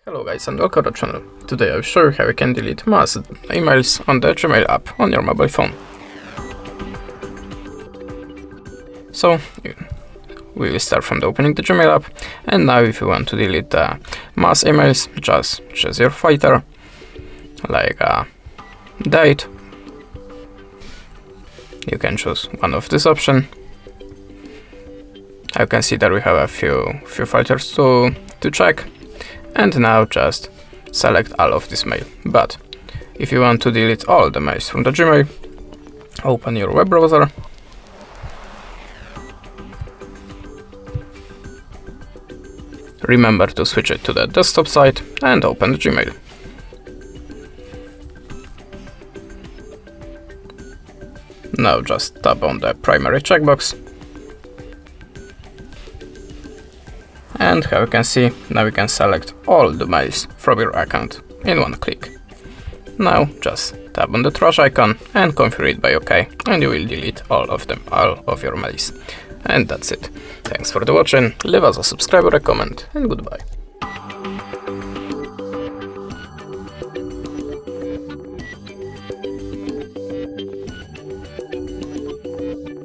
Hello guys and welcome to the channel. Today I'll show you how you can delete mass emails on the Gmail app on your mobile phone. So we will start from the opening the Gmail app, and now if you want to delete mass emails, just choose your filter, like date. You can choose one of this option. You can see that we have a few filters to check. And now just select all of this mail. But if you want to delete all the mails from the Gmail, open your web browser. Remember to switch it to the desktop side and open the Gmail. Now just tap on the primary checkbox. And how you can see, now you can select all the mails from your account in one click. Now just tap on the trash icon and configure it by OK, and you will delete all of your mails. And that's it. Thanks for watching, leave us a subscribe or a comment, and goodbye.